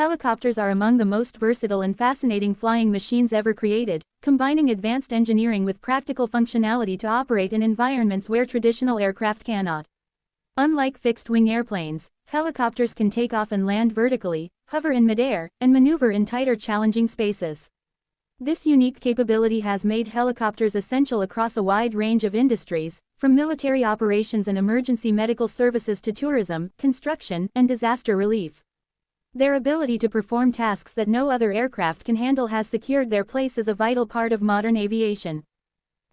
Helicopters are among the most versatile and fascinating flying machines ever created, combining advanced engineering with practical functionality to operate in environments where traditional aircraft cannot. Unlike fixed-wing airplanes, helicopters can take off and land vertically, hover in midair, and maneuver in tighter challenging spaces. This unique capability has made helicopters essential across a wide range of industries, from military operations and emergency medical services to tourism, construction, and disaster relief. Their ability to perform tasks that no other aircraft can handle has secured their place as a vital part of modern aviation.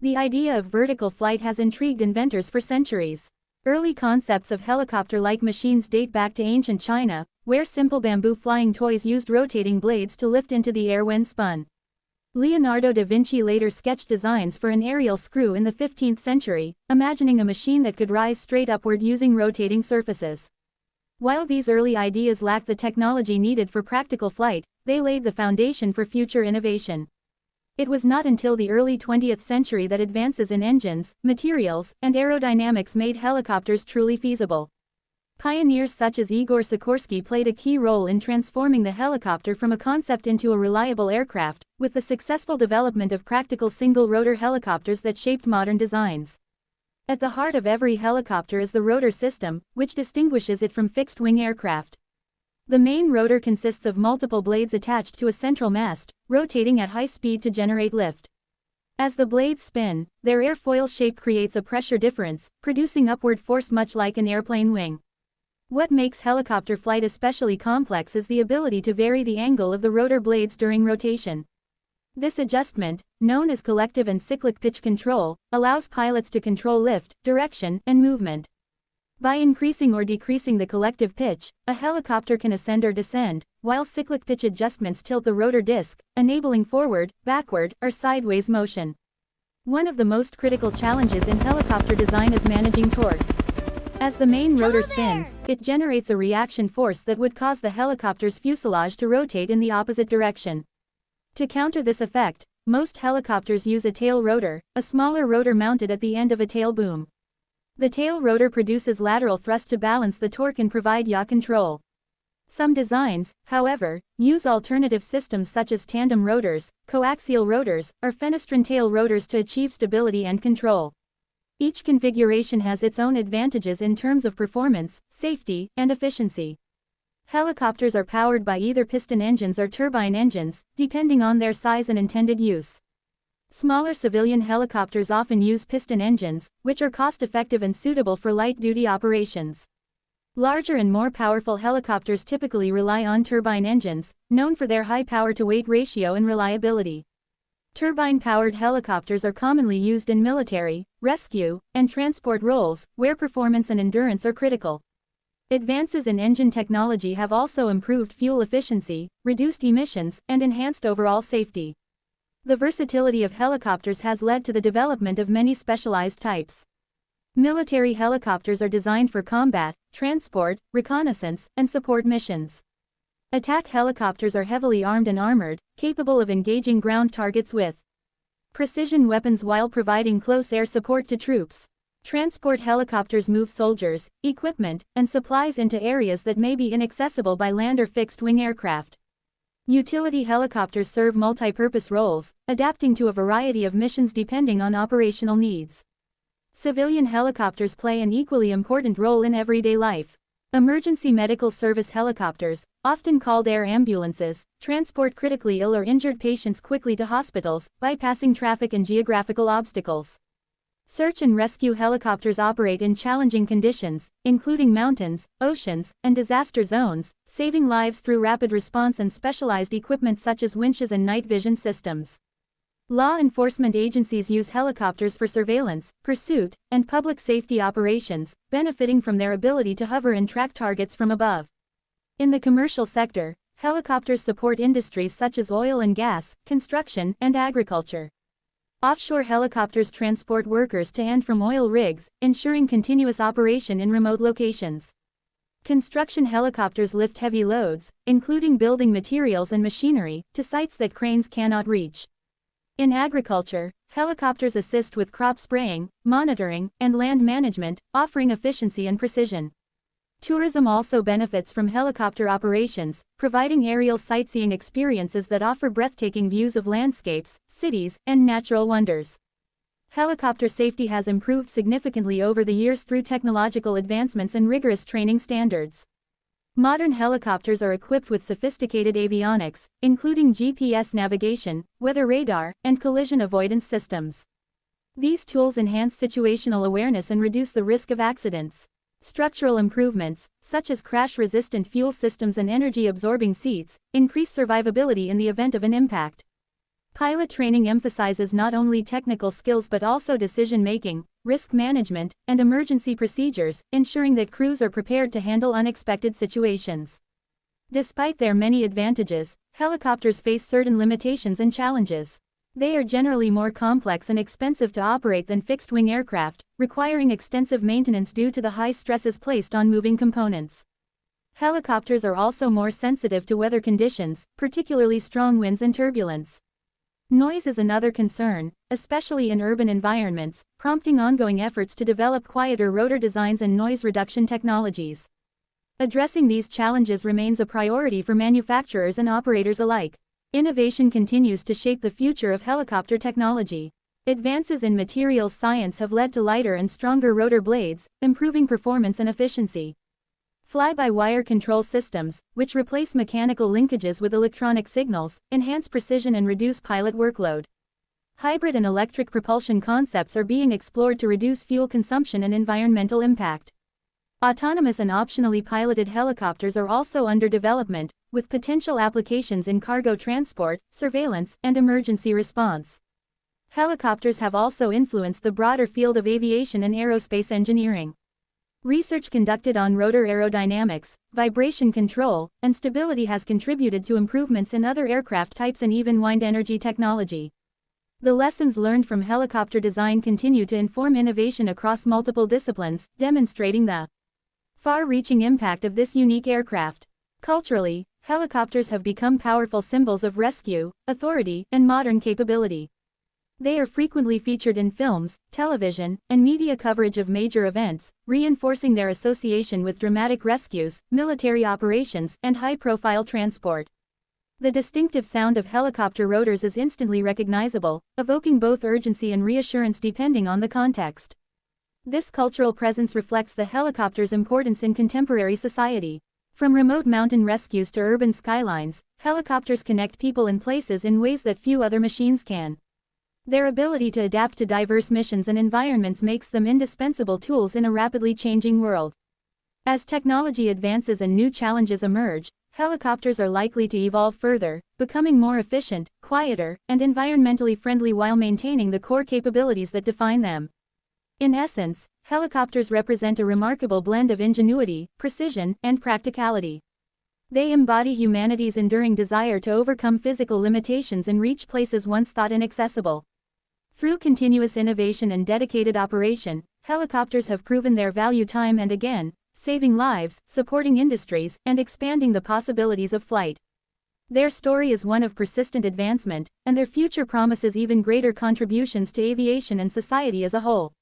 The idea of vertical flight has intrigued inventors for centuries. Early concepts of helicopter-like machines date back to ancient China, where simple bamboo flying toys used rotating blades to lift into the air when spun. Leonardo da Vinci later sketched designs for an aerial screw in the 15th century, imagining a machine that could rise straight upward using rotating surfaces. While these early ideas lacked the technology needed for practical flight, they laid the foundation for future innovation. It was not until the early 20th century that advances in engines, materials, and aerodynamics made helicopters truly feasible. Pioneers such as Igor Sikorsky played a key role in transforming the helicopter from a concept into a reliable aircraft, with the successful development of practical single-rotor helicopters that shaped modern designs. At the heart of every helicopter is the rotor system, which distinguishes it from fixed-wing aircraft. The main rotor consists of multiple blades attached to a central mast, rotating at high speed to generate lift. As the blades spin, their airfoil shape creates a pressure difference, producing upward force much like an airplane wing. What makes helicopter flight especially complex is the ability to vary the angle of the rotor blades during rotation. This adjustment, known as collective and cyclic pitch control, allows pilots to control lift, direction, and movement. By increasing or decreasing the collective pitch, a helicopter can ascend or descend, while cyclic pitch adjustments tilt the rotor disc, enabling forward, backward, or sideways motion. One of the most critical challenges in helicopter design is managing torque. As the main rotor spins, it generates a reaction force that would cause the helicopter's fuselage to rotate in the opposite direction. To counter this effect, most helicopters use a tail rotor, a smaller rotor mounted at the end of a tail boom. The tail rotor produces lateral thrust to balance the torque and provide yaw control. Some designs, however, use alternative systems such as tandem rotors, coaxial rotors, or fenestron tail rotors to achieve stability and control. Each configuration has its own advantages in terms of performance, safety, and efficiency. Helicopters are powered by either piston engines or turbine engines, depending on their size and intended use. Smaller civilian helicopters often use piston engines, which are cost-effective and suitable for light-duty operations. Larger and more powerful helicopters typically rely on turbine engines, known for their high power-to-weight ratio and reliability. Turbine-powered helicopters are commonly used in military, rescue, and transport roles, where performance and endurance are critical. Advances in engine technology have also improved fuel efficiency, reduced emissions, and enhanced overall safety. The versatility of helicopters has led to the development of many specialized types. Military helicopters are designed for combat, transport, reconnaissance, and support missions. Attack helicopters are heavily armed and armored, capable of engaging ground targets with precision weapons while providing close air support to troops. Transport helicopters move soldiers, equipment, and supplies into areas that may be inaccessible by land or fixed-wing aircraft. Utility helicopters serve multi-purpose roles, adapting to a variety of missions depending on operational needs. Civilian helicopters play an equally important role in everyday life. Emergency medical service helicopters, often called air ambulances, transport critically ill or injured patients quickly to hospitals, bypassing traffic and geographical obstacles. Search and rescue helicopters operate in challenging conditions, including mountains, oceans, and disaster zones, saving lives through rapid response and specialized equipment such as winches and night vision systems. Law enforcement agencies use helicopters for surveillance, pursuit, and public safety operations, benefiting from their ability to hover and track targets from above. In the commercial sector, helicopters support industries such as oil and gas, construction, and agriculture. Offshore helicopters transport workers to and from oil rigs, ensuring continuous operation in remote locations. Construction helicopters lift heavy loads, including building materials and machinery, to sites that cranes cannot reach. In agriculture, helicopters assist with crop spraying, monitoring, and land management, offering efficiency and precision. Tourism also benefits from helicopter operations, providing aerial sightseeing experiences that offer breathtaking views of landscapes, cities, and natural wonders. Helicopter safety has improved significantly over the years through technological advancements and rigorous training standards. Modern helicopters are equipped with sophisticated avionics, including GPS navigation, weather radar, and collision avoidance systems. These tools enhance situational awareness and reduce the risk of accidents. Structural improvements, such as crash-resistant fuel systems and energy-absorbing seats, increase survivability in the event of an impact. Pilot training emphasizes not only technical skills but also decision-making, risk management, and emergency procedures, ensuring that crews are prepared to handle unexpected situations. Despite their many advantages, helicopters face certain limitations and challenges. They are generally more complex and expensive to operate than fixed-wing aircraft, requiring extensive maintenance due to the high stresses placed on moving components. Helicopters are also more sensitive to weather conditions, particularly strong winds and turbulence. Noise is another concern, especially in urban environments, prompting ongoing efforts to develop quieter rotor designs and noise reduction technologies. Addressing these challenges remains a priority for manufacturers and operators alike. Innovation continues to shape the future of helicopter technology. Advances in materials science have led to lighter and stronger rotor blades, improving performance and efficiency. Fly-by-wire control systems, which replace mechanical linkages with electronic signals, enhance precision and reduce pilot workload. Hybrid and electric propulsion concepts are being explored to reduce fuel consumption and environmental impact. Autonomous and optionally piloted helicopters are also under development, with potential applications in cargo transport, surveillance, and emergency response. Helicopters have also influenced the broader field of aviation and aerospace engineering. Research conducted on rotor aerodynamics, vibration control, and stability has contributed to improvements in other aircraft types and even wind energy technology. The lessons learned from helicopter design continue to inform innovation across multiple disciplines, demonstrating the far-reaching impact of this unique aircraft. Culturally, helicopters have become powerful symbols of rescue, authority, and modern capability. They are frequently featured in films, television, and media coverage of major events, reinforcing their association with dramatic rescues, military operations, and high-profile transport. The distinctive sound of helicopter rotors is instantly recognizable, evoking both urgency and reassurance depending on the context. This cultural presence reflects the helicopter's importance in contemporary society. From remote mountain rescues to urban skylines, helicopters connect people and places in ways that few other machines can. Their ability to adapt to diverse missions and environments makes them indispensable tools in a rapidly changing world. As technology advances and new challenges emerge, helicopters are likely to evolve further, becoming more efficient, quieter, and environmentally friendly while maintaining the core capabilities that define them. In essence, helicopters represent a remarkable blend of ingenuity, precision, and practicality. They embody humanity's enduring desire to overcome physical limitations and reach places once thought inaccessible. Through continuous innovation and dedicated operation, helicopters have proven their value time and again, saving lives, supporting industries, and expanding the possibilities of flight. Their story is one of persistent advancement, and their future promises even greater contributions to aviation and society as a whole.